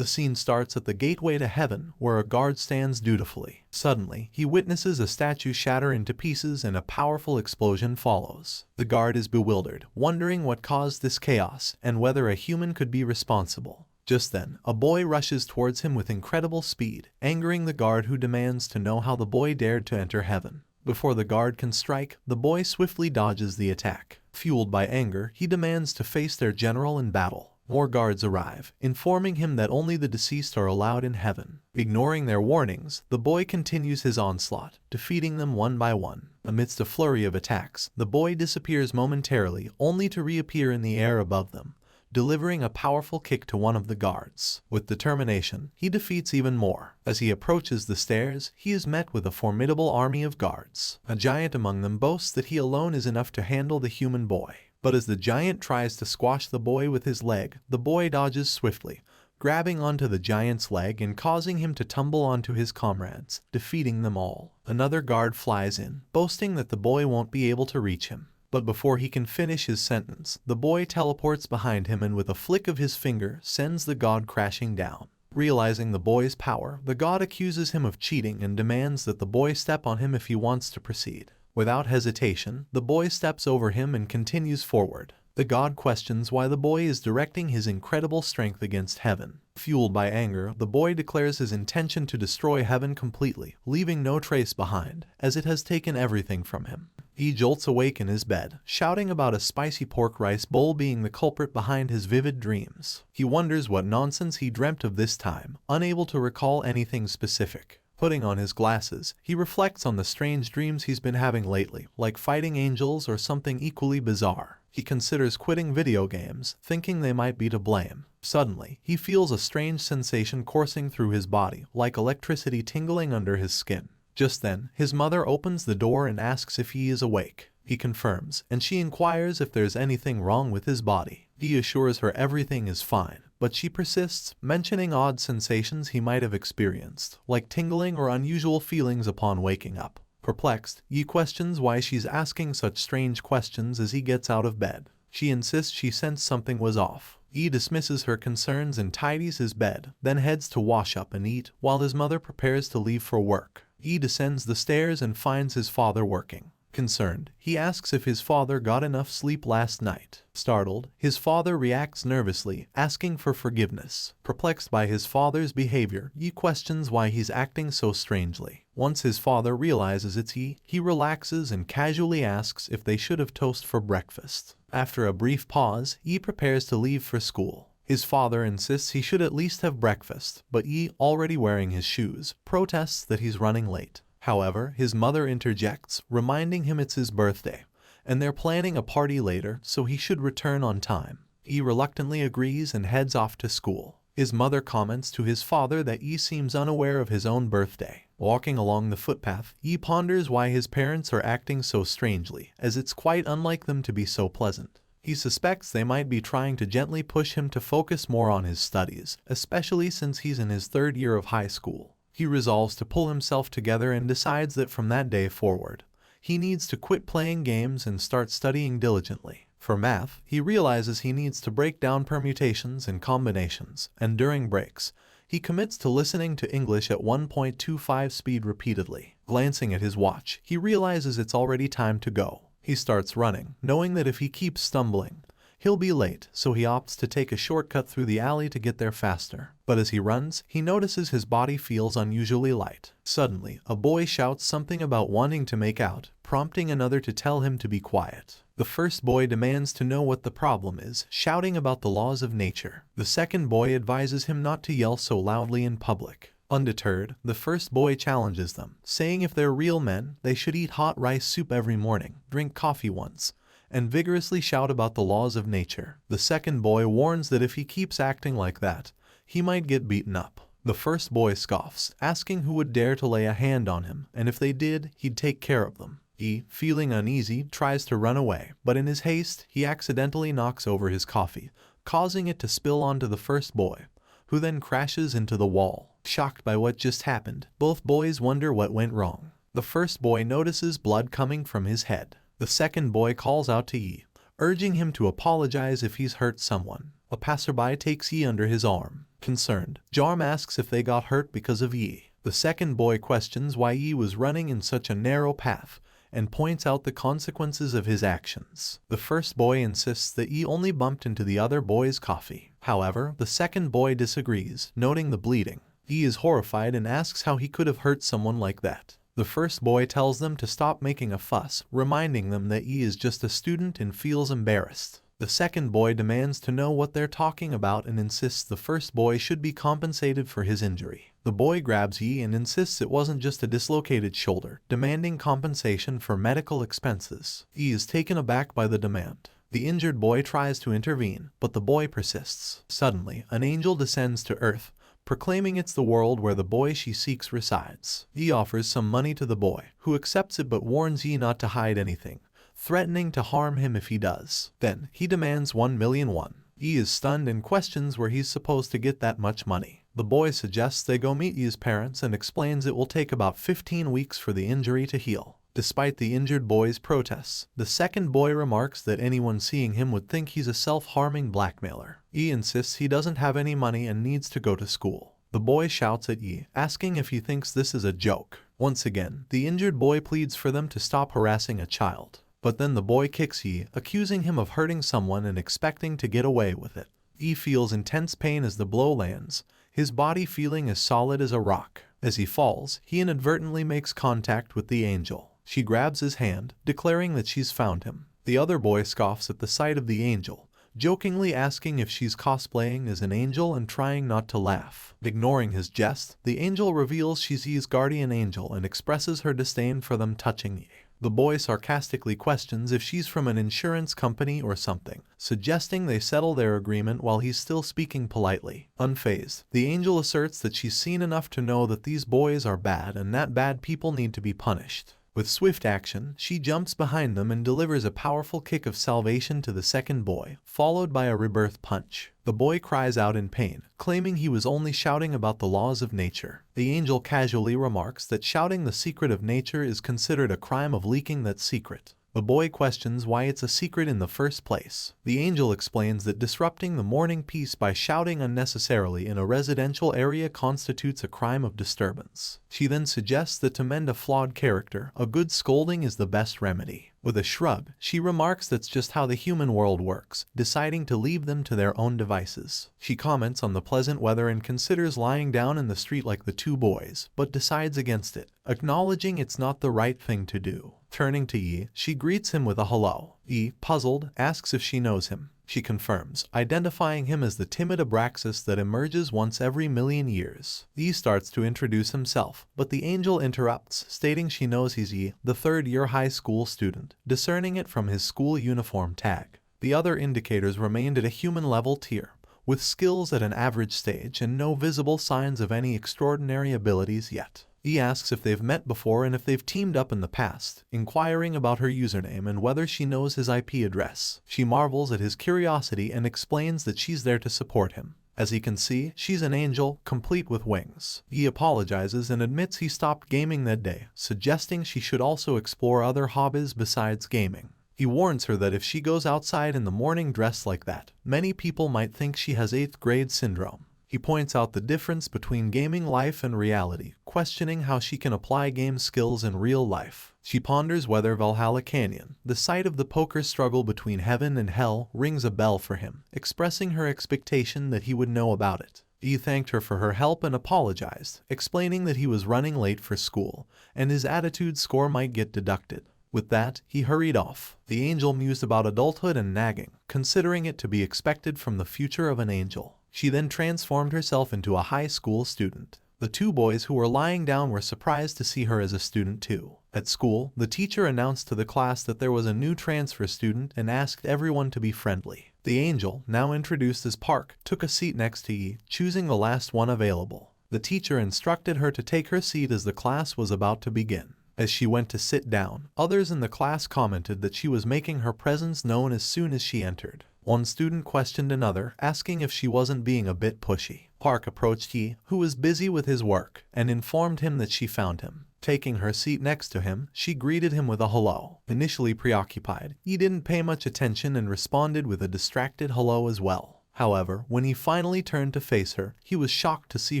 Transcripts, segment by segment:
The scene starts at the gateway to heaven, where a guard stands dutifully. Suddenly, he witnesses a statue shatter into pieces and a powerful explosion follows. The guard is bewildered, wondering what caused this chaos and whether a human could be responsible. Just then, a boy rushes towards him with incredible speed, angering the guard, who demands to know how the boy dared to enter heaven. Before the guard can strike, the boy swiftly dodges the attack. Fueled by anger, he demands to face their general in battle. More guards arrive, informing him that only the deceased are allowed in heaven. Ignoring their warnings, the boy continues his onslaught, defeating them one by one. Amidst a flurry of attacks, the boy disappears momentarily, only to reappear in the air above them, delivering a powerful kick to one of the guards. With determination, he defeats even more. As he approaches the stairs, he is met with a formidable army of guards. A giant among them boasts that he alone is enough to handle the human boy. But as the giant tries to squash the boy with his leg, the boy dodges swiftly, grabbing onto the giant's leg and causing him to tumble onto his comrades, defeating them all. Another guard flies in, boasting that the boy won't be able to reach him. But before he can finish his sentence, the boy teleports behind him and with a flick of his finger sends the god crashing down. Realizing the boy's power, the god accuses him of cheating and demands that the boy step on him if he wants to proceed. Without hesitation, the boy steps over him and continues forward. The god questions why the boy is directing his incredible strength against heaven. Fueled by anger, the boy declares his intention to destroy heaven completely, leaving no trace behind, as it has taken everything from him. He jolts awake in his bed, shouting about a spicy pork rice bowl being the culprit behind his vivid dreams. He wonders what nonsense he dreamt of this time, unable to recall anything specific. Putting on his glasses, he reflects on the strange dreams he's been having lately, like fighting angels or something equally bizarre. He considers quitting video games, thinking they might be to blame. Suddenly, he feels a strange sensation coursing through his body, like electricity tingling under his skin. Just then, his mother opens the door and asks if he is awake. He confirms, and she inquires if there's anything wrong with his body. He assures her everything is fine, but she persists, mentioning odd sensations he might have experienced, like tingling or unusual feelings upon waking up. Perplexed, Yi questions why she's asking such strange questions as he gets out of bed. She insists she sensed something was off. Yi dismisses her concerns and tidies his bed, then heads to wash up and eat, while his mother prepares to leave for work. Yi descends the stairs and finds his father working. Concerned, he asks if his father got enough sleep last night. Startled, his father reacts nervously, asking for forgiveness. Perplexed by his father's behavior, Yi questions why he's acting so strangely. Once his father realizes it's Yi, he relaxes and casually asks if they should have toast for breakfast. After a brief pause, Yi prepares to leave for school. His father insists he should at least have breakfast, but Yi, already wearing his shoes, protests that he's running late. However, his mother interjects, reminding him it's his birthday, and they're planning a party later, so he should return on time. Yi reluctantly agrees and heads off to school. His mother comments to his father that Yi seems unaware of his own birthday. Walking along the footpath, Yi ponders why his parents are acting so strangely, as it's quite unlike them to be so pleasant. He suspects they might be trying to gently push him to focus more on his studies, especially since he's in his third year of high school. He resolves to pull himself together and decides that from that day forward, he needs to quit playing games and start studying diligently. For math, he realizes he needs to break down permutations and combinations, and during breaks, he commits to listening to English at 1.25 speed repeatedly. Glancing at his watch, he realizes it's already time to go. He starts running, knowing that if he keeps stumbling, he'll be late, so he opts to take a shortcut through the alley to get there faster. But as he runs, he notices his body feels unusually light. Suddenly, a boy shouts something about wanting to make out, prompting another to tell him to be quiet. The first boy demands to know what the problem is, shouting about the laws of nature. The second boy advises him not to yell so loudly in public. Undeterred, the first boy challenges them, saying if they're real men, they should eat hot rice soup every morning, drink coffee once, and vigorously shout about the laws of nature. The second boy warns that if he keeps acting like that, he might get beaten up. The first boy scoffs, asking who would dare to lay a hand on him, and if they did, he'd take care of them. He, feeling uneasy, tries to run away, but in his haste, he accidentally knocks over his coffee, causing it to spill onto the first boy, who then crashes into the wall. Shocked by what just happened, both boys wonder what went wrong. The first boy notices blood coming from his head. The second boy calls out to Yi, urging him to apologize if he's hurt someone. A passerby takes Yi under his arm. Concerned, Jarm asks if they got hurt because of Yi. The second boy questions why Yi was running in such a narrow path and points out the consequences of his actions. The first boy insists that Yi only bumped into the other boy's coffee. However, the second boy disagrees, noting the bleeding. Yi is horrified and asks how he could have hurt someone like that. The first boy tells them to stop making a fuss, reminding them that Yi is just a student and feels embarrassed. The second boy demands to know what they're talking about and insists the first boy should be compensated for his injury. The boy grabs Yi and insists it wasn't just a dislocated shoulder, demanding compensation for medical expenses. Yi is taken aback by the demand. The injured boy tries to intervene, but the boy persists. Suddenly, an angel descends to Earth, proclaiming it's the world where the boy she seeks resides. Yi offers some money to the boy, who accepts it but warns Yi not to hide anything, threatening to harm him if he does. Then, he demands 1,000,000 won. Yi is stunned and questions where he's supposed to get that much money. The boy suggests they go meet Yi's parents and explains it will take about 15 weeks for the injury to heal. Despite the injured boy's protests, the second boy remarks that anyone seeing him would think he's a self-harming blackmailer. Yi insists he doesn't have any money and needs to go to school. The boy shouts at Yi, asking if he thinks this is a joke. Once again, the injured boy pleads for them to stop harassing a child. But then the boy kicks Yi, accusing him of hurting someone and expecting to get away with it. Yi feels intense pain as the blow lands, his body feeling as solid as a rock. As he falls, he inadvertently makes contact with the angel. She grabs his hand, declaring that she's found him. The other boy scoffs at the sight of the angel, jokingly asking if she's cosplaying as an angel and trying not to laugh. Ignoring his jest, the angel reveals she's Yi's guardian angel and expresses her disdain for them touching Yi. The boy sarcastically questions if she's from an insurance company or something, suggesting they settle their agreement while he's still speaking politely. Unfazed, the angel asserts that she's seen enough to know that these boys are bad and that bad people need to be punished. With swift action, she jumps behind them and delivers a powerful kick of salvation to the second boy, followed by a rebirth punch. The boy cries out in pain, claiming he was only shouting about the laws of nature. The angel casually remarks that shouting the secret of nature is considered a crime of leaking that secret. The boy questions why it's a secret in the first place. The angel explains that disrupting the morning peace by shouting unnecessarily in a residential area constitutes a crime of disturbance. She then suggests that to mend a flawed character, a good scolding is the best remedy. With a shrug, she remarks that's just how the human world works, deciding to leave them to their own devices. She comments on the pleasant weather and considers lying down in the street like the two boys, but decides against it, acknowledging it's not the right thing to do. Turning to Yi, she greets him with a hello. Yi, puzzled, asks if she knows him. She confirms, identifying him as the timid Abraxas that emerges once every 1,000,000 years. Yi starts to introduce himself, but the angel interrupts, stating she knows he's Yi, the third-year high school student, discerning it from his school uniform tag. The other indicators remained at a human-level tier, with skills at an average stage and no visible signs of any extraordinary abilities yet. He asks if they've met before and if they've teamed up in the past, inquiring about her username and whether she knows his IP address. She marvels at his curiosity and explains that she's there to support him. As he can see, she's an angel, complete with wings. He apologizes and admits he stopped gaming that day, suggesting she should also explore other hobbies besides gaming. He warns her that if she goes outside in the morning dressed like that, many people might think she has 8th grade syndrome. He points out the difference between gaming life and reality, questioning how she can apply game skills in real life. She ponders whether Valhalla Canyon, the site of the poker struggle between heaven and hell, rings a bell for him, expressing her expectation that he would know about it. He thanked her for her help and apologized, explaining that he was running late for school, and his attitude score might get deducted. With that, he hurried off. The angel mused about adulthood and nagging, considering it to be expected from the future of an angel. She then transformed herself into a high school student. The two boys who were lying down were surprised to see her as a student too. At school, the teacher announced to the class that there was a new transfer student and asked everyone to be friendly. The angel, now introduced as Park, took a seat next to Yi, choosing the last one available. The teacher instructed her to take her seat as the class was about to begin. As she went to sit down, others in the class commented that she was making her presence known as soon as she entered. One student questioned another, asking if she wasn't being a bit pushy. Park approached Yi, who was busy with his work, and informed him that she found him. Taking her seat next to him, she greeted him with a hello. Initially preoccupied, Yi didn't pay much attention and responded with a distracted hello as well. However, when he finally turned to face her, he was shocked to see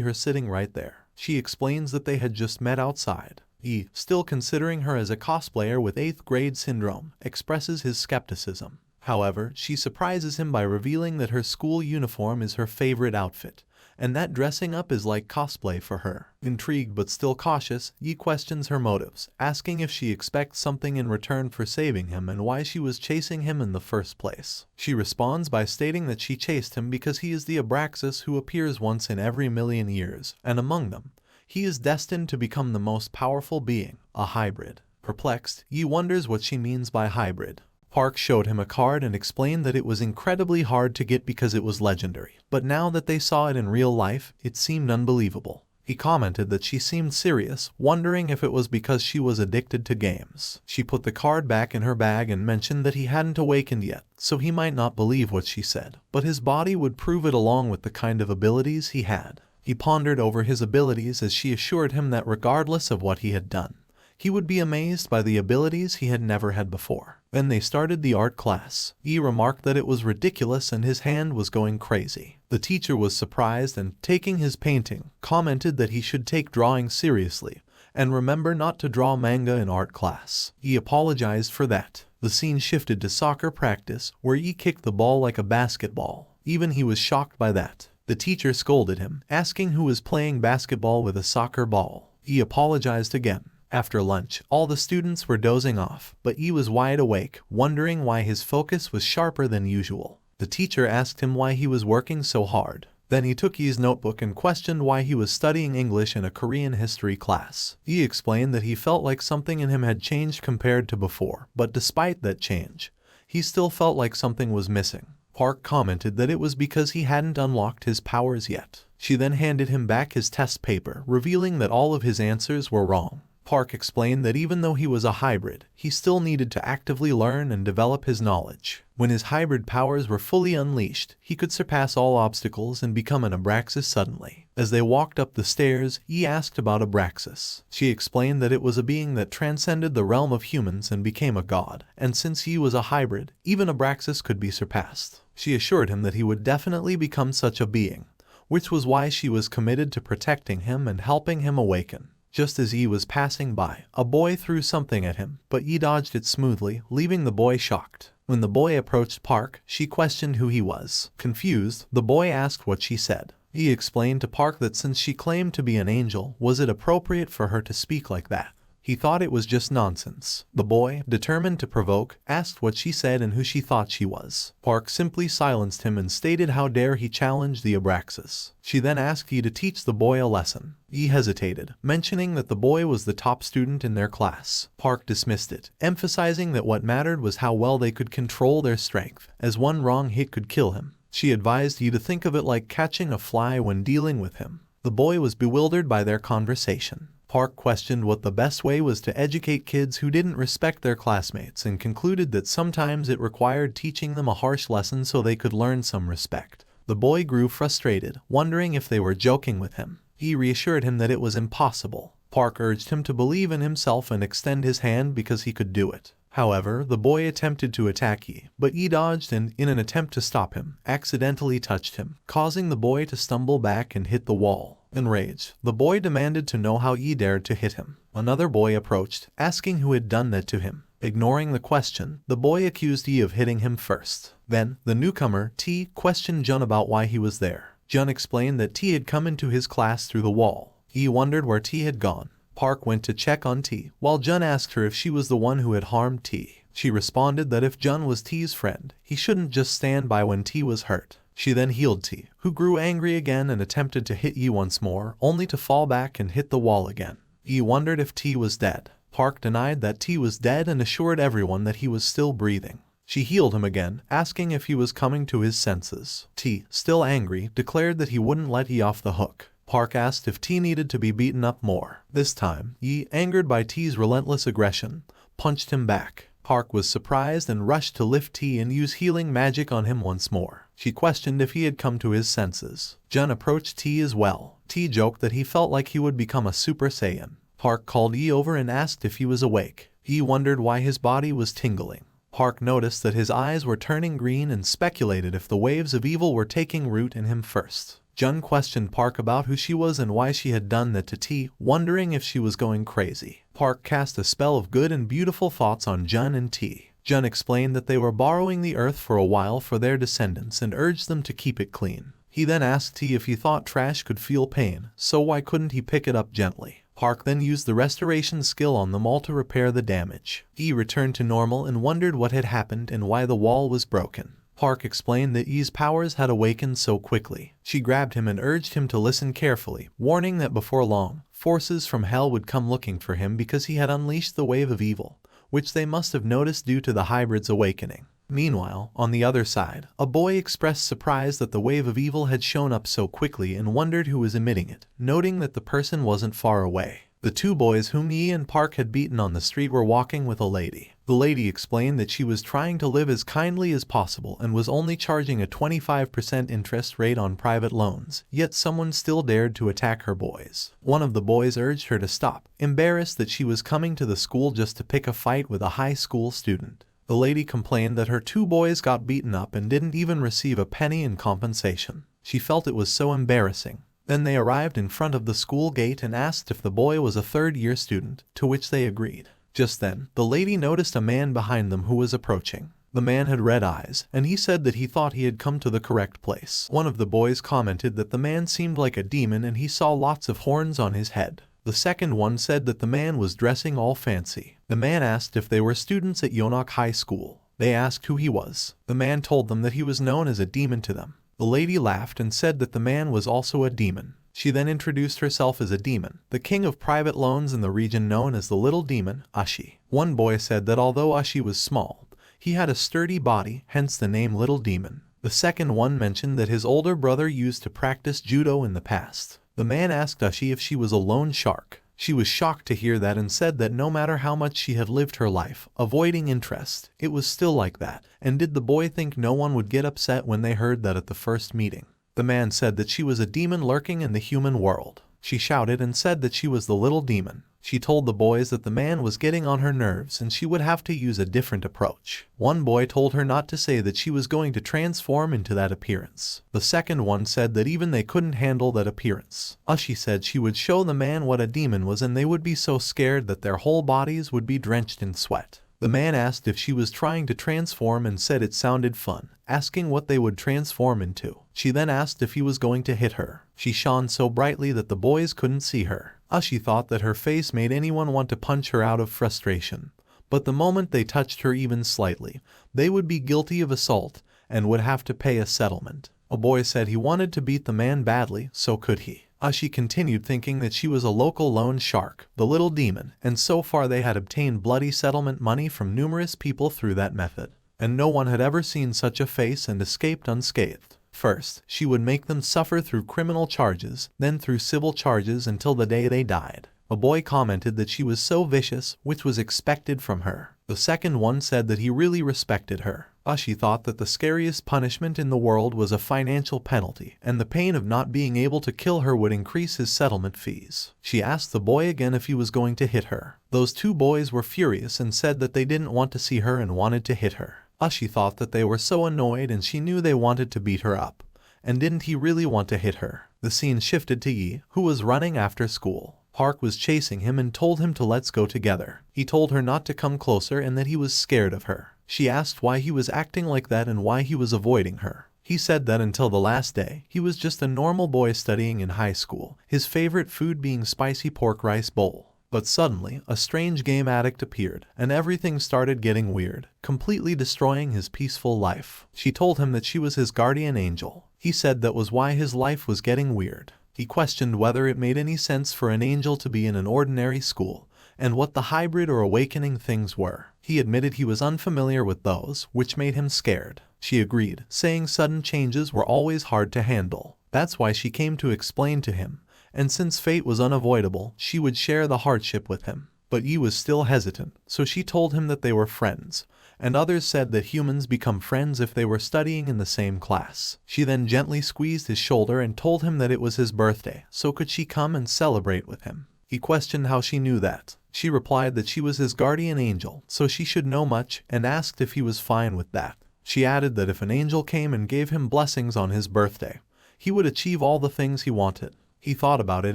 her sitting right there. She explains that they had just met outside. He, still considering her as a cosplayer with 8th grade syndrome, expresses his skepticism. However, she surprises him by revealing that her school uniform is her favorite outfit, and that dressing up is like cosplay for her. Intrigued but still cautious, Yi questions her motives, asking if she expects something in return for saving him and why she was chasing him in the first place. She responds by stating that she chased him because he is the Abraxas who appears once in every million years, and among them, he is destined to become the most powerful being, a hybrid. Perplexed, Yi wonders what she means by hybrid. Park showed him a card and explained that it was incredibly hard to get because it was legendary, but now that they saw it in real life, it seemed unbelievable. He commented that she seemed serious, wondering if it was because she was addicted to games. She put the card back in her bag and mentioned that he hadn't awakened yet, so he might not believe what she said, but his body would prove it along with the kind of abilities he had. He pondered over his abilities as she assured him that regardless of what he had done, he would be amazed by the abilities he had never had before. Then they started the art class. Yi remarked that it was ridiculous and his hand was going crazy. The teacher was surprised and, taking his painting, commented that he should take drawing seriously and remember not to draw manga in art class. Yi apologized for that. The scene shifted to soccer practice, where Yi kicked the ball like a basketball. Even he was shocked by that. The teacher scolded him, asking who was playing basketball with a soccer ball. He apologized again. After lunch, all the students were dozing off, but Yi was wide awake, wondering why his focus was sharper than usual. The teacher asked him why he was working so hard. Then he took Yi's notebook and questioned why he was studying English in a Korean history class. Yi explained that he felt like something in him had changed compared to before, but despite that change, he still felt like something was missing. Park commented that it was because he hadn't unlocked his powers yet. She then handed him back his test paper, revealing that all of his answers were wrong. Park explained that even though he was a hybrid, he still needed to actively learn and develop his knowledge. When his hybrid powers were fully unleashed, he could surpass all obstacles and become an Abraxas suddenly. As they walked up the stairs, Yi asked about Abraxas. She explained that it was a being that transcended the realm of humans and became a god, and since Yi was a hybrid, even Abraxas could be surpassed. She assured him that he would definitely become such a being, which was why she was committed to protecting him and helping him awaken. Just as Yi was passing by, a boy threw something at him, but Yi dodged it smoothly, leaving the boy shocked. When the boy approached Park, she questioned who he was. Confused, the boy asked what she said. Yi explained to Park that since she claimed to be an angel, was it appropriate for her to speak like that? He thought it was just nonsense. The boy, determined to provoke, asked what she said and who she thought she was. Park simply silenced him and stated how dare he challenge the Abraxas. She then asked Yi to teach the boy a lesson. Yi hesitated, mentioning that the boy was the top student in their class. Park dismissed it, emphasizing that what mattered was how well they could control their strength, as one wrong hit could kill him. She advised Yi to think of it like catching a fly when dealing with him. The boy was bewildered by their conversation. Park questioned what the best way was to educate kids who didn't respect their classmates and concluded that sometimes it required teaching them a harsh lesson so they could learn some respect. The boy grew frustrated, wondering if they were joking with him. He reassured him that it was impossible. Park urged him to believe in himself and extend his hand because he could do it. However, the boy attempted to attack Yi, but Yi dodged and, in an attempt to stop him, accidentally touched him, causing the boy to stumble back and hit the wall. Enraged, the boy demanded to know how Yi dared to hit him. Another boy approached, asking who had done that to him. Ignoring the question, the boy accused Yi of hitting him first. Then, the newcomer, T, questioned Jun about why he was there. Jun explained that T had come into his class through the wall. Yi wondered where T had gone. Park went to check on T, while Jun asked her if she was the one who had harmed T. She responded that if Jun was T's friend, he shouldn't just stand by when T was hurt. She then healed T, who grew angry again and attempted to hit Yi once more, only to fall back and hit the wall again. Yi wondered if T was dead. Park denied that T was dead and assured everyone that he was still breathing. She healed him again, asking if he was coming to his senses. T, still angry, declared that he wouldn't let Yi off the hook. Park asked if T needed to be beaten up more. This time, Yi, angered by T's relentless aggression, punched him back. Park was surprised and rushed to lift T and use healing magic on him once more. She questioned if he had come to his senses. Jun approached T as well. T joked that he felt like he would become a Super Saiyan. Park called Yi over and asked if he was awake. Yi wondered why his body was tingling. Park noticed that his eyes were turning green and speculated if the waves of evil were taking root in him first. Jun questioned Park about who she was and why she had done that to T, wondering if she was going crazy. Park cast a spell of good and beautiful thoughts on Jun and T. Jun explained that they were borrowing the earth for a while for their descendants and urged them to keep it clean. He then asked T if he thought trash could feel pain, so why couldn't he pick it up gently? Park then used the restoration skill on them all to repair the damage. He returned to normal and wondered what had happened and why the wall was broken. Park explained that E's powers had awakened so quickly. She grabbed him and urged him to listen carefully, warning that before long, forces from hell would come looking for him because he had unleashed the wave of evil, which they must have noticed due to the hybrid's awakening. Meanwhile, on the other side, a boy expressed surprise that the wave of evil had shown up so quickly and wondered who was emitting it, noting that the person wasn't far away. The two boys whom Yi and Park had beaten on the street were walking with a lady. The lady explained that she was trying to live as kindly as possible and was only charging a 25% interest rate on private loans, yet someone still dared to attack her boys. One of the boys urged her to stop, embarrassed that she was coming to the school just to pick a fight with a high school student. The lady complained that her two boys got beaten up and didn't even receive a penny in compensation. She felt it was so embarrassing. Then they arrived in front of the school gate and asked if the boy was a third-year student, to which they agreed. Just then, the lady noticed a man behind them who was approaching. The man had red eyes, and he said that he thought he had come to the correct place. One of the boys commented that the man seemed like a demon and he saw lots of horns on his head. The second one said that the man was dressing all fancy. The man asked if they were students at Yonok High School. They asked who he was. The man told them that he was known as a demon to them. The lady laughed and said that the man was also a demon. She then introduced herself as a demon, the king of private loans in the region known as the Little Demon, Ashi. One boy said that although Ashi was small, he had a sturdy body, hence the name Little Demon. The second one mentioned that his older brother used to practice judo in the past. The man asked Ashi if she was a loan shark. She was shocked to hear that and said that no matter how much she had lived her life, avoiding interest, it was still like that. And did the boy think no one would get upset when they heard that at the first meeting? The man said that she was a demon lurking in the human world. She shouted and said that she was the little demon. She told the boys that the man was getting on her nerves and she would have to use a different approach. One boy told her not to say that she was going to transform into that appearance. The second one said that even they couldn't handle that appearance. Ashi said she would show the man what a demon was and they would be so scared that their whole bodies would be drenched in sweat. The man asked if she was trying to transform and said it sounded fun, asking what they would transform into. She then asked if he was going to hit her. She shone so brightly that the boys couldn't see her. Ashi thought that her face made anyone want to punch her out of frustration. But the moment they touched her even slightly, they would be guilty of assault and would have to pay a settlement. A boy said he wanted to beat the man badly, so could he. Ashi continued thinking that she was a local loan shark, the little demon, and so far they had obtained bloody settlement money from numerous people through that method. And no one had ever seen such a face and escaped unscathed. First, she would make them suffer through criminal charges, then through civil charges until the day they died. A boy commented that she was so vicious, which was expected from her. The second one said that he really respected her. Ashi thought that the scariest punishment in the world was a financial penalty, and the pain of not being able to kill her would increase his settlement fees. She asked the boy again if he was going to hit her. Those two boys were furious and said that they didn't want to see her and wanted to hit her. Ashi thought that they were so annoyed and she knew they wanted to beat her up. And didn't he really want to hit her? The scene shifted to Yi, who was running after school. Park was chasing him and told him to let's go together. He told her not to come closer and that he was scared of her. She asked why he was acting like that and why he was avoiding her. He said that until the last day, he was just a normal boy studying in high school, his favorite food being spicy pork rice bowl. But suddenly, a strange game addict appeared, and everything started getting weird, completely destroying his peaceful life. She told him that she was his guardian angel. He said that was why his life was getting weird. He questioned whether it made any sense for an angel to be in an ordinary school, and what the hybrid or awakening things were. He admitted he was unfamiliar with those, which made him scared. She agreed, saying sudden changes were always hard to handle. That's why she came to explain to him, and since fate was unavoidable, she would share the hardship with him. But Yi was still hesitant, so she told him that they were friends, and others said that humans become friends if they were studying in the same class. She then gently squeezed his shoulder and told him that it was his birthday, so could she come and celebrate with him. He questioned how she knew that. She replied that she was his guardian angel, so she should know much, and asked if he was fine with that. She added that if an angel came and gave him blessings on his birthday, he would achieve all the things he wanted. He thought about it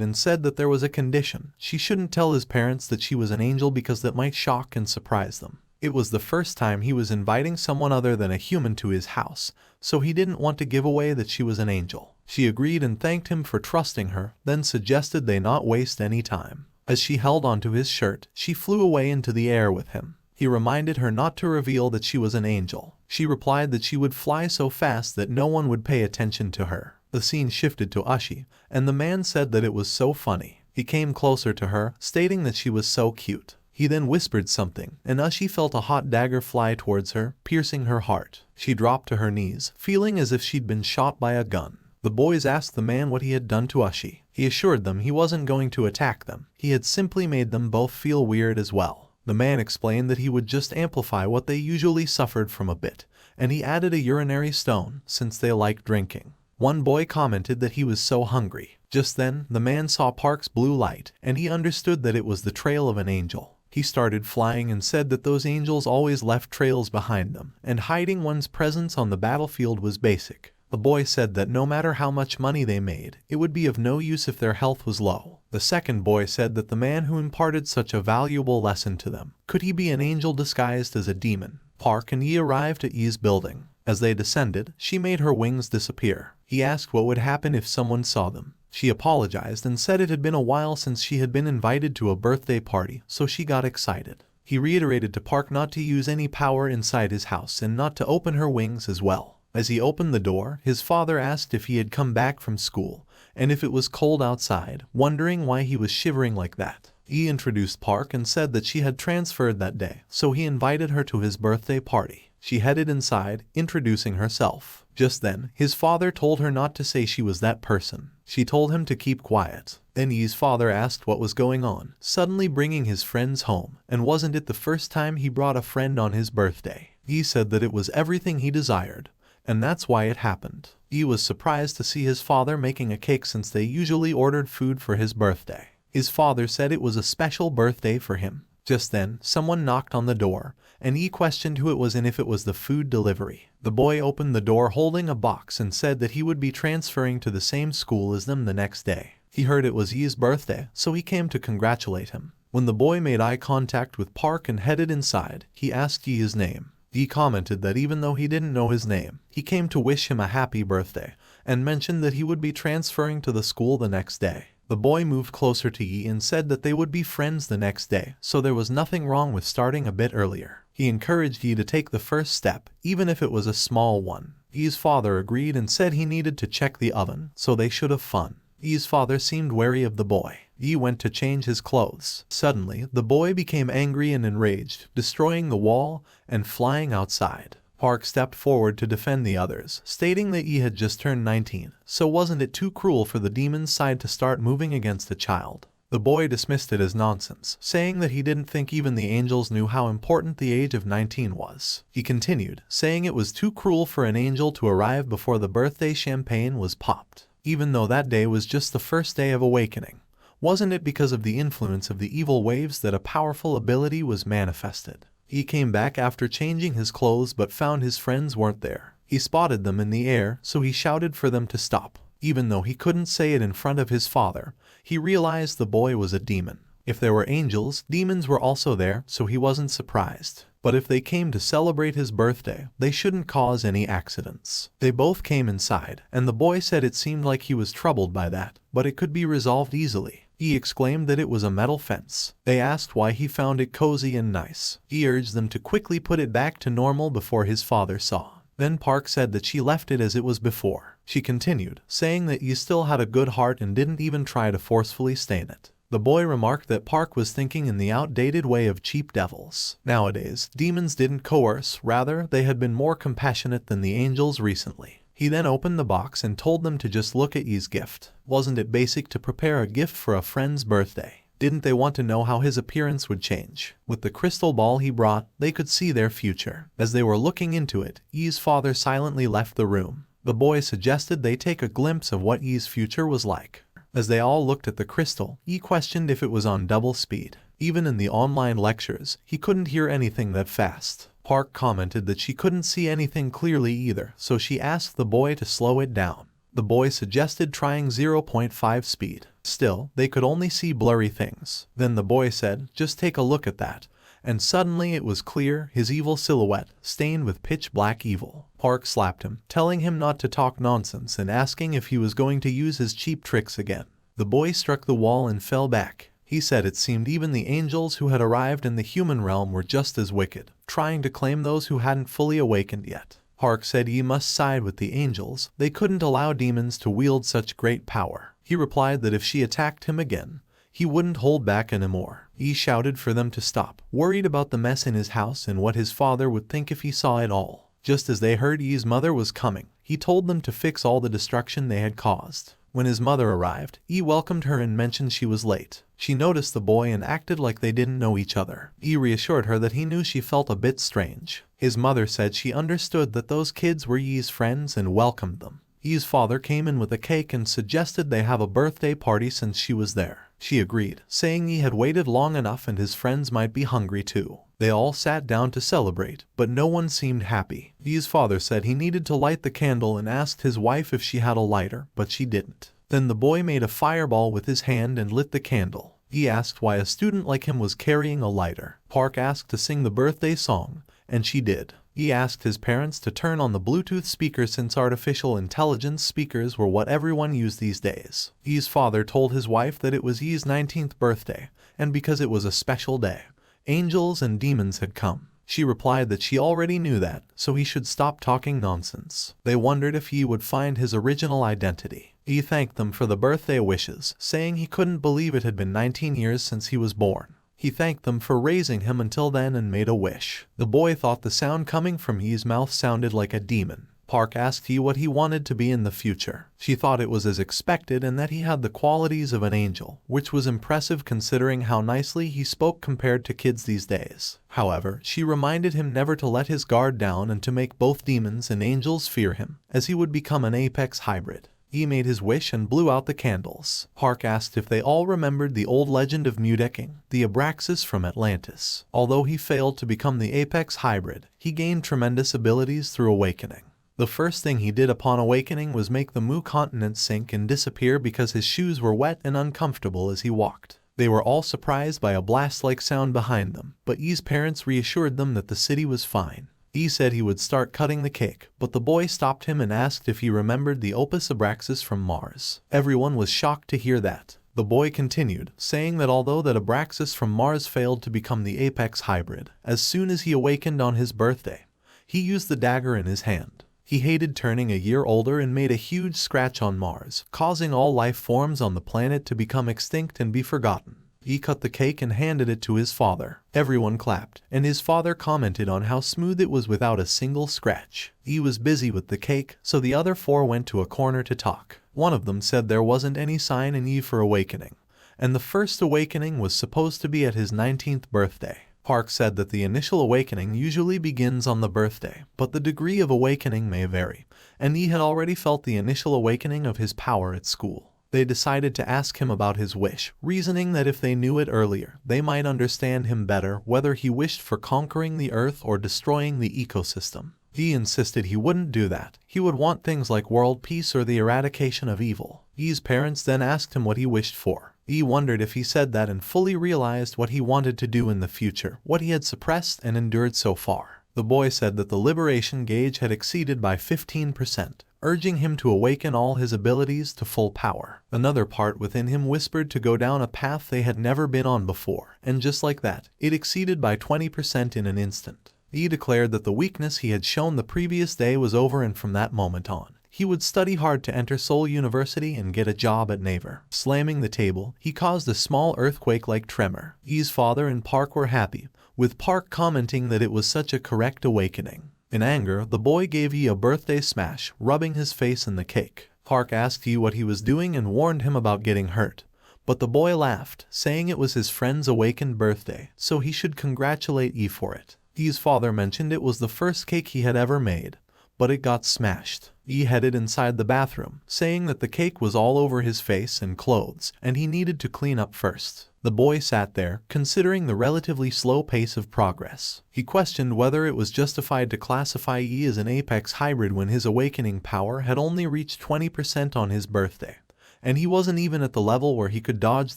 and said that there was a condition. She shouldn't tell his parents that she was an angel because that might shock and surprise them. It was the first time he was inviting someone other than a human to his house, so he didn't want to give away that she was an angel. She agreed and thanked him for trusting her, then suggested they not waste any time. As she held onto his shirt, she flew away into the air with him. He reminded her not to reveal that she was an angel. She replied that she would fly so fast that no one would pay attention to her. The scene shifted to Ushi, and the man said that it was so funny. He came closer to her, stating that she was so cute. He then whispered something, and Ushi felt a hot dagger fly towards her, piercing her heart. She dropped to her knees, feeling as if she'd been shot by a gun. The boys asked the man what he had done to Ushi. He assured them he wasn't going to attack them. He had simply made them both feel weird as well. The man explained that he would just amplify what they usually suffered from a bit, and he added a urinary stone, since they liked drinking. One boy commented that he was so hungry. Just then, the man saw Park's blue light, and he understood that it was the trail of an angel. He started flying and said that those angels always left trails behind them, and hiding one's presence on the battlefield was basic. The boy said that no matter how much money they made, it would be of no use if their health was low. The second boy said that the man who imparted such a valuable lesson to them, could he be an angel disguised as a demon? Park and Yi arrived at Yi's building. As they descended, she made her wings disappear. He asked what would happen if someone saw them. She apologized and said it had been a while since she had been invited to a birthday party, so she got excited. He reiterated to Park not to use any power inside his house and not to open her wings as well. As he opened the door, his father asked if he had come back from school, and if it was cold outside, wondering why he was shivering like that. He introduced Park and said that she had transferred that day, so he invited her to his birthday party. She headed inside, introducing herself. Just then, his father told her not to say she was that person. She told him to keep quiet. Then Yi's father asked what was going on, suddenly bringing his friends home, and wasn't it the first time he brought a friend on his birthday? Yi said that it was everything he desired, and that's why it happened. Yi was surprised to see his father making a cake since they usually ordered food for his birthday. His father said it was a special birthday for him. Just then, someone knocked on the door, and Yi questioned who it was and if it was the food delivery. The boy opened the door holding a box and said that he would be transferring to the same school as them the next day. He heard it was Yi's birthday, so he came to congratulate him. When the boy made eye contact with Park and headed inside, he asked Yi his name. Yi commented that even though he didn't know his name, he came to wish him a happy birthday, and mentioned that he would be transferring to the school the next day. The boy moved closer to Yi and said that they would be friends the next day, so there was nothing wrong with starting a bit earlier. He encouraged Yi to take the first step, even if it was a small one. Yi's father agreed and said he needed to check the oven, so they should have fun. Yi's father seemed wary of the boy. Yi went to change his clothes. Suddenly, the boy became angry and enraged, destroying the wall and flying outside. Park stepped forward to defend the others, stating that Yi had just turned 19, so wasn't it too cruel for the demon's side to start moving against a child? The boy dismissed it as nonsense, saying that he didn't think even the angels knew how important the age of 19 was. He continued, saying it was too cruel for an angel to arrive before the birthday champagne was popped. Even though that day was just the first day of awakening, wasn't it because of the influence of the evil waves that a powerful ability was manifested? He came back after changing his clothes but found his friends weren't there. He spotted them in the air, so he shouted for them to stop. Even though he couldn't say it in front of his father, he realized the boy was a demon. If there were angels, demons were also there, so he wasn't surprised. But if they came to celebrate his birthday, they shouldn't cause any accidents. They both came inside, and the boy said it seemed like he was troubled by that, but it could be resolved easily. He exclaimed that it was a metal fence. They asked why he found it cozy and nice. He urged them to quickly put it back to normal before his father saw. Then Park said that she left it as it was before. She continued, saying that Yi still had a good heart and didn't even try to forcefully stain it. The boy remarked that Park was thinking in the outdated way of cheap devils. Nowadays, demons didn't coerce, rather, they had been more compassionate than the angels recently. He then opened the box and told them to just look at Yi's gift. Wasn't it basic to prepare a gift for a friend's birthday? Didn't they want to know how his appearance would change? With the crystal ball he brought, they could see their future. As they were looking into it, Yi's father silently left the room. The boy suggested they take a glimpse of what Yi's future was like. As they all looked at the crystal, Yi questioned if it was on double speed. Even in the online lectures, he couldn't hear anything that fast. Park commented that she couldn't see anything clearly either, so she asked the boy to slow it down. The boy suggested trying 0.5 speed. Still, they could only see blurry things. Then the boy said, "Just take a look at that." And suddenly it was clear, his evil silhouette, stained with pitch black evil. Park slapped him, telling him not to talk nonsense and asking if he was going to use his cheap tricks again. The boy struck the wall and fell back. He said it seemed even the angels who had arrived in the human realm were just as wicked, trying to claim those who hadn't fully awakened yet. Park said he must side with the angels, they couldn't allow demons to wield such great power. He replied that if she attacked him again, he wouldn't hold back anymore. He shouted for them to stop, worried about the mess in his house and what his father would think if he saw it all. Just as they heard Yi's mother was coming, he told them to fix all the destruction they had caused. When his mother arrived, Yi welcomed her and mentioned she was late. She noticed the boy and acted like they didn't know each other. Yi reassured her that he knew she felt a bit strange. His mother said she understood that those kids were Yi's friends and welcomed them. Yi's father came in with a cake and suggested they have a birthday party since she was there. She agreed, saying Yi had waited long enough and his friends might be hungry too. They all sat down to celebrate, but no one seemed happy. Yi's father said he needed to light the candle and asked his wife if she had a lighter, but she didn't. Then the boy made a fireball with his hand and lit the candle. He asked why a student like him was carrying a lighter. Park asked to sing the birthday song, and she did. He asked his parents to turn on the Bluetooth speaker since artificial intelligence speakers were what everyone used these days. Yi's father told his wife that it was Yi's 19th birthday, and because it was a special day, angels and demons had come. She replied that she already knew that, so he should stop talking nonsense. They wondered if Yi would find his original identity. Yi thanked them for the birthday wishes, saying he couldn't believe it had been 19 years since he was born. He thanked them for raising him until then and made a wish. The boy thought the sound coming from Yi's mouth sounded like a demon. Park asked Yi what he wanted to be in the future. She thought it was as expected and that he had the qualities of an angel, which was impressive considering how nicely he spoke compared to kids these days. However, she reminded him never to let his guard down and to make both demons and angels fear him, as he would become an apex hybrid. He made his wish and blew out the candles. Park asked if they all remembered the old legend of Mudeking, the Abraxas from Atlantis. Although he failed to become the apex hybrid, he gained tremendous abilities through awakening. The first thing he did upon awakening was make the Mu continent sink and disappear because his shoes were wet and uncomfortable as he walked. They were all surprised by a blast-like sound behind them, but Yi's parents reassured them that the city was fine. Yi said he would start cutting the cake, but the boy stopped him and asked if he remembered the Opus Abraxas from Mars. Everyone was shocked to hear that. The boy continued, saying that although that Abraxas from Mars failed to become the apex hybrid, as soon as he awakened on his birthday, he used the dagger in his hand. He hated turning a year older and made a huge scratch on Mars, causing all life forms on the planet to become extinct and be forgotten. He cut the cake and handed it to his father. Everyone clapped, and his father commented on how smooth it was without a single scratch. He was busy with the cake, so the other four went to a corner to talk. One of them said there wasn't any sign in Yi for awakening, and the first awakening was supposed to be at his 19th birthday. Park said that the initial awakening usually begins on the birthday, but the degree of awakening may vary, and Yi had already felt the initial awakening of his power at school. They decided to ask him about his wish, reasoning that if they knew it earlier, they might understand him better whether he wished for conquering the earth or destroying the ecosystem. He insisted he wouldn't do that. He would want things like world peace or the eradication of evil. Yi's parents then asked him what he wished for. Yi wondered if he said that and fully realized what he wanted to do in the future, what he had suppressed and endured so far. The boy said that the liberation gauge had exceeded by 15%, urging him to awaken all his abilities to full power. Another part within him whispered to go down a path they had never been on before, and just like that, it exceeded by 20% in an instant. He declared that the weakness he had shown the previous day was over, and from that moment on, he would study hard to enter Seoul University and get a job at Naver. Slamming the table, he caused a small earthquake-like tremor. Yi's father and Park were happy, with Park commenting that it was such a correct awakening. In anger, the boy gave Yi a birthday smash, rubbing his face in the cake. Park asked Yi what he was doing and warned him about getting hurt, but the boy laughed, saying it was his friend's awakened birthday, so he should congratulate Yi for it. Yi's father mentioned it was the first cake he had ever made, but it got smashed. Yi headed inside the bathroom, saying that the cake was all over his face and clothes, and he needed to clean up first. The boy sat there, considering the relatively slow pace of progress. He questioned whether it was justified to classify Yi as an apex hybrid when his awakening power had only reached 20% on his birthday, and he wasn't even at the level where he could dodge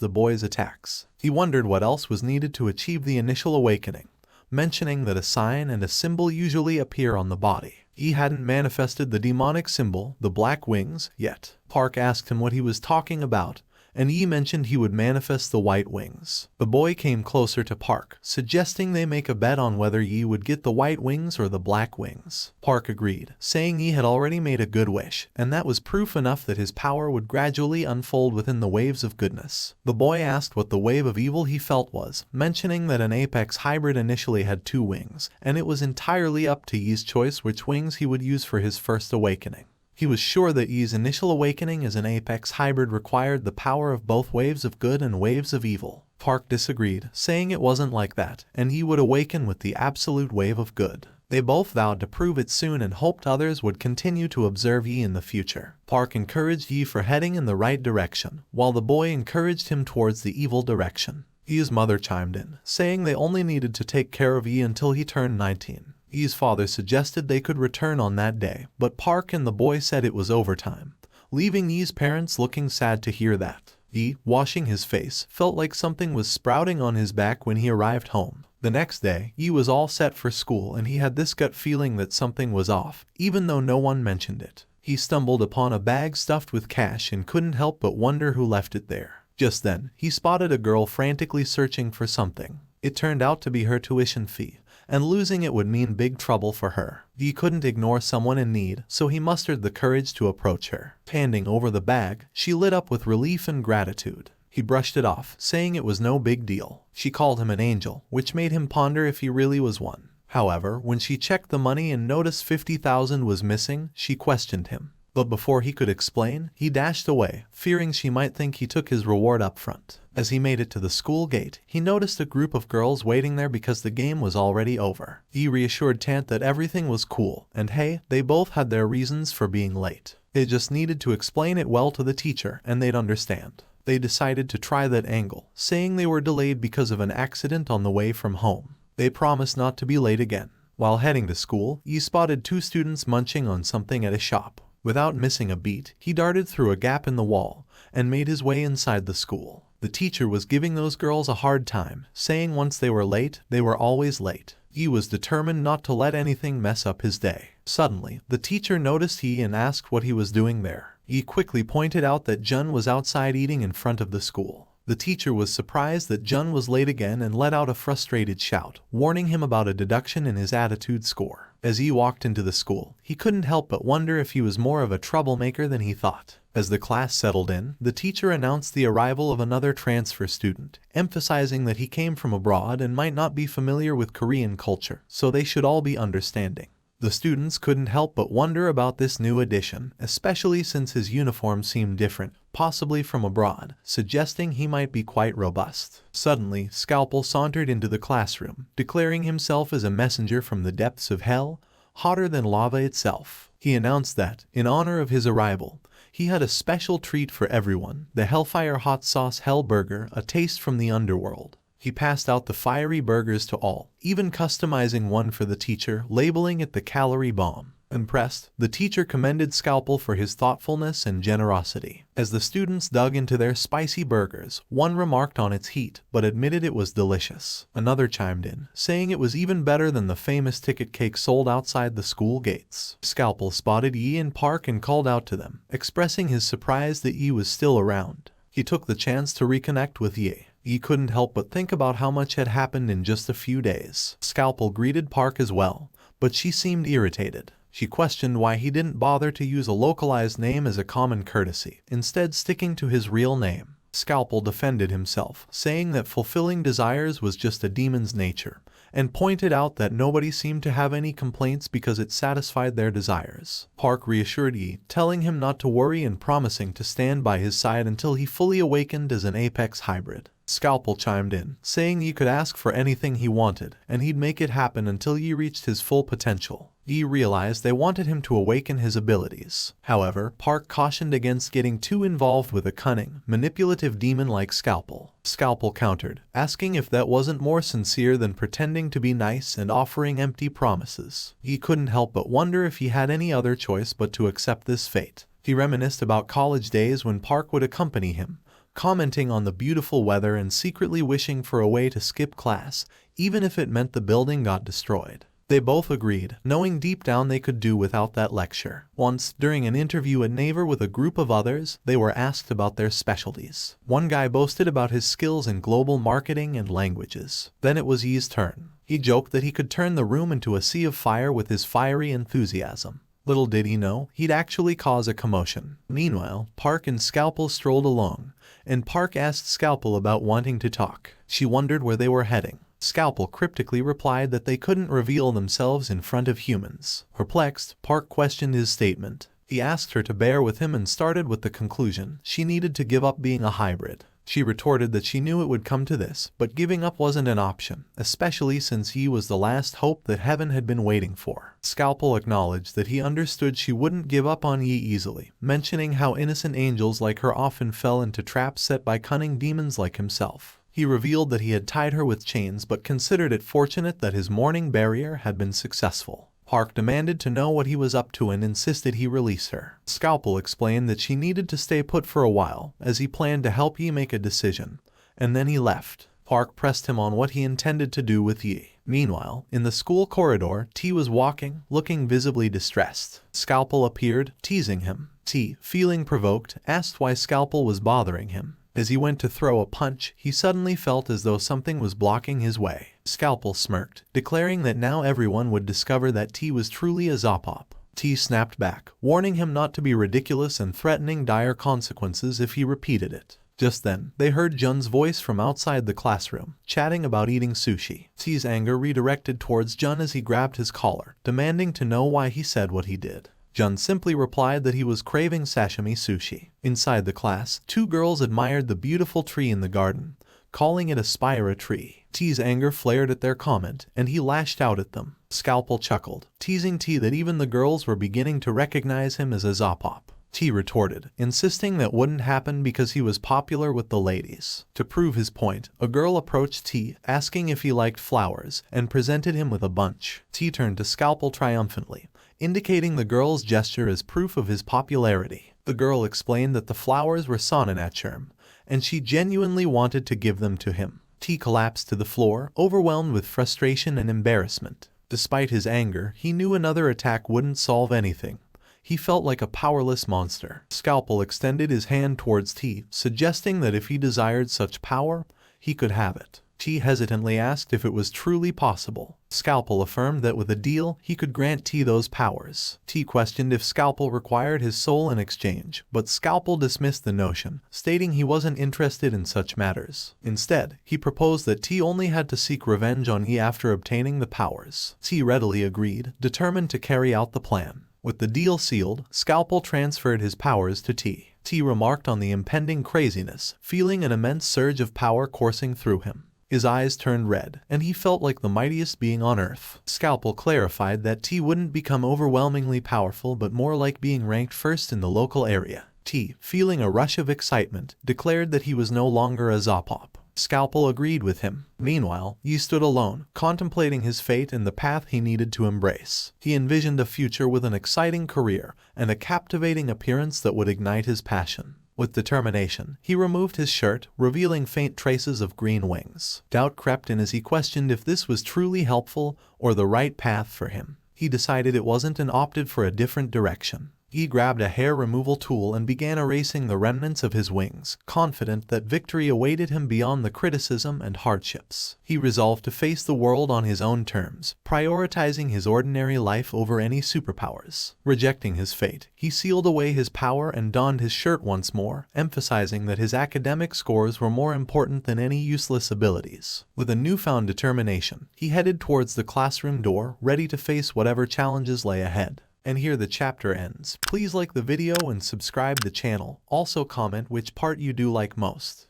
the boy's attacks. He wondered what else was needed to achieve the initial awakening, mentioning that a sign and a symbol usually appear on the body. He hadn't manifested the demonic symbol, the black wings, yet. Park asked him what he was talking about, and Yi mentioned he would manifest the white wings. The boy came closer to Park, suggesting they make a bet on whether Yi would get the white wings or the black wings. Park agreed, saying Yi had already made a good wish, and that was proof enough that his power would gradually unfold within the waves of goodness. The boy asked what the wave of evil he felt was, mentioning that an apex hybrid initially had 2 wings, and it was entirely up to Yi's choice which wings he would use for his first awakening. He was sure that Yi's initial awakening as an apex hybrid required the power of both waves of good and waves of evil. Park disagreed, saying it wasn't like that, and Yi would awaken with the absolute wave of good. They both vowed to prove it soon and hoped others would continue to observe Yi in the future. Park encouraged Yi for heading in the right direction, while the boy encouraged him towards the evil direction. Yi's mother chimed in, saying they only needed to take care of Yi until he turned 19. Yi's father suggested they could return on that day, but Park and the boy said it was overtime, leaving Yi's parents looking sad to hear that. Yi, washing his face, felt like something was sprouting on his back when he arrived home. The next day, Yi was all set for school and he had this gut feeling that something was off, even though no one mentioned it. He stumbled upon a bag stuffed with cash and couldn't help but wonder who left it there. Just then, he spotted a girl frantically searching for something. It turned out to be her tuition fee, and losing it would mean big trouble for her. Yi couldn't ignore someone in need, so he mustered the courage to approach her. Handing over the bag, she lit up with relief and gratitude. He brushed it off, saying it was no big deal. She called him an angel, which made him ponder if he really was one. However, when she checked the money and noticed 50,000 was missing, she questioned him. But before he could explain, he dashed away, fearing she might think he took his reward up front. As he made it to the school gate, he noticed a group of girls waiting there because the game was already over. He reassured Tant that everything was cool, and hey, they both had their reasons for being late. They just needed to explain it well to the teacher, and they'd understand. They decided to try that angle, saying they were delayed because of an accident on the way from home. They promised not to be late again. While heading to school, he spotted 2 students munching on something at a shop. Without missing a beat, he darted through a gap in the wall and made his way inside the school. The teacher was giving those girls a hard time, saying once they were late, they were always late. He was determined not to let anything mess up his day. Suddenly, the teacher noticed he and asked what he was doing there. He quickly pointed out that Jun was outside eating in front of the school. The teacher was surprised that Jun was late again and let out a frustrated shout, warning him about a deduction in his attitude score. As he walked into the school, he couldn't help but wonder if he was more of a troublemaker than he thought. As the class settled in, the teacher announced the arrival of another transfer student, emphasizing that he came from abroad and might not be familiar with Korean culture, so they should all be understanding. The students couldn't help but wonder about this new addition, especially since his uniform seemed different, possibly from abroad, suggesting he might be quite robust. Suddenly, Scalpel sauntered into the classroom, declaring himself as a messenger from the depths of hell, hotter than lava itself. He announced that, in honor of his arrival, he had a special treat for everyone, the Hellfire Hot Sauce Hell Burger, a taste from the underworld. He passed out the fiery burgers to all, even customizing one for the teacher, labeling it the Calorie Bomb. Impressed, the teacher commended Scalpel for his thoughtfulness and generosity. As the students dug into their spicy burgers, one remarked on its heat, but admitted it was delicious. Another chimed in, saying it was even better than the famous ticket cake sold outside the school gates. Scalpel spotted Yi and Park and called out to them, expressing his surprise that Yi was still around. He took the chance to reconnect with Yi. He couldn't help but think about how much had happened in just a few days. Scalpel greeted Park as well, but she seemed irritated. She questioned why he didn't bother to use a localized name as a common courtesy, instead sticking to his real name. Scalpel defended himself, saying that fulfilling desires was just a demon's nature, and pointed out that nobody seemed to have any complaints because it satisfied their desires. Park reassured Yi, telling him not to worry and promising to stand by his side until he fully awakened as an apex hybrid. Scalpel chimed in, saying Yi could ask for anything he wanted, and he'd make it happen until Yi reached his full potential. Yi realized they wanted him to awaken his abilities. However, Park cautioned against getting too involved with a cunning, manipulative demon like Scalpel. Scalpel countered, asking if that wasn't more sincere than pretending to be nice and offering empty promises. He couldn't help but wonder if he had any other choice but to accept this fate. He reminisced about college days when Park would accompany him, commenting on the beautiful weather and secretly wishing for a way to skip class, even if it meant the building got destroyed. They both agreed, knowing deep down they could do without that lecture. Once, during an interview at Naver with a group of others, they were asked about their specialties. One guy boasted about his skills in global marketing and languages. Then it was Yi's turn. He joked that he could turn the room into a sea of fire with his fiery enthusiasm. Little did he know, he'd actually cause a commotion. Meanwhile, Park and Scalpel strolled along, and Park asked Scalpel about wanting to talk. She wondered where they were heading. Scalpel cryptically replied that they couldn't reveal themselves in front of humans. Perplexed, Park questioned his statement. He asked her to bear with him and started with the conclusion she needed to give up being a hybrid. She retorted that she knew it would come to this, but giving up wasn't an option, especially since he was the last hope that Heaven had been waiting for. Scalpel acknowledged that he understood she wouldn't give up on Yi easily, mentioning how innocent angels like her often fell into traps set by cunning demons like himself. He revealed that he had tied her with chains but considered it fortunate that his mourning barrier had been successful. Park demanded to know what he was up to and insisted he release her. Scalpel explained that she needed to stay put for a while, as he planned to help Yi make a decision, and then he left. Park pressed him on what he intended to do with Yi. Meanwhile, in the school corridor, T was walking, looking visibly distressed. Scalpel appeared, teasing him. T, feeling provoked, asked why Scalpel was bothering him. As he went to throw a punch, he suddenly felt as though something was blocking his way. Scalpel smirked, declaring that now everyone would discover that T was truly a Zopop. T snapped back, warning him not to be ridiculous and threatening dire consequences if he repeated it. Just then, they heard Jun's voice from outside the classroom, chatting about eating sushi. T's anger redirected towards Jun as he grabbed his collar, demanding to know why he said what he did. Jun simply replied that he was craving sashimi sushi. Inside the class, two girls admired the beautiful tree in the garden, calling it a spira tree. T's anger flared at their comment, and he lashed out at them. Scalpel chuckled, teasing T that even the girls were beginning to recognize him as a Zopop. T retorted, insisting that wouldn't happen because he was popular with the ladies. To prove his point, a girl approached T, asking if he liked flowers, and presented him with a bunch. T turned to Scalpel triumphantly, indicating the girl's gesture as proof of his popularity. The girl explained that the flowers were sonnenaturm, and she genuinely wanted to give them to him. T collapsed to the floor, overwhelmed with frustration and embarrassment. Despite his anger, he knew another attack wouldn't solve anything. He felt like a powerless monster. Scalpel extended his hand towards T, suggesting that if he desired such power, he could have it. T hesitantly asked if it was truly possible. Scalpel affirmed that with a deal, he could grant T those powers. T questioned if Scalpel required his soul in exchange, but Scalpel dismissed the notion, stating he wasn't interested in such matters. Instead, he proposed that T only had to seek revenge on E after obtaining the powers. T readily agreed, determined to carry out the plan. With the deal sealed, Scalpel transferred his powers to T. T remarked on the impending craziness, feeling an immense surge of power coursing through him. His eyes turned red, and he felt like the mightiest being on Earth. Scalpel clarified that T wouldn't become overwhelmingly powerful but more like being ranked first in the local area. T, feeling a rush of excitement, declared that he was no longer a Zopop. Scalpel agreed with him. Meanwhile, Yi stood alone, contemplating his fate and the path he needed to embrace. He envisioned a future with an exciting career and a captivating appearance that would ignite his passion. With determination, he removed his shirt, revealing faint traces of green wings. Doubt crept in as he questioned if this was truly helpful or the right path for him. He decided it wasn't and opted for a different direction. He grabbed a hair removal tool and began erasing the remnants of his wings, confident that victory awaited him beyond the criticism and hardships. He resolved to face the world on his own terms, prioritizing his ordinary life over any superpowers. Rejecting his fate, he sealed away his power and donned his shirt once more, emphasizing that his academic scores were more important than any useless abilities. With a newfound determination, he headed towards the classroom door, ready to face whatever challenges lay ahead. And here the chapter ends. Please like the video and subscribe the channel. Also comment which part you do like most.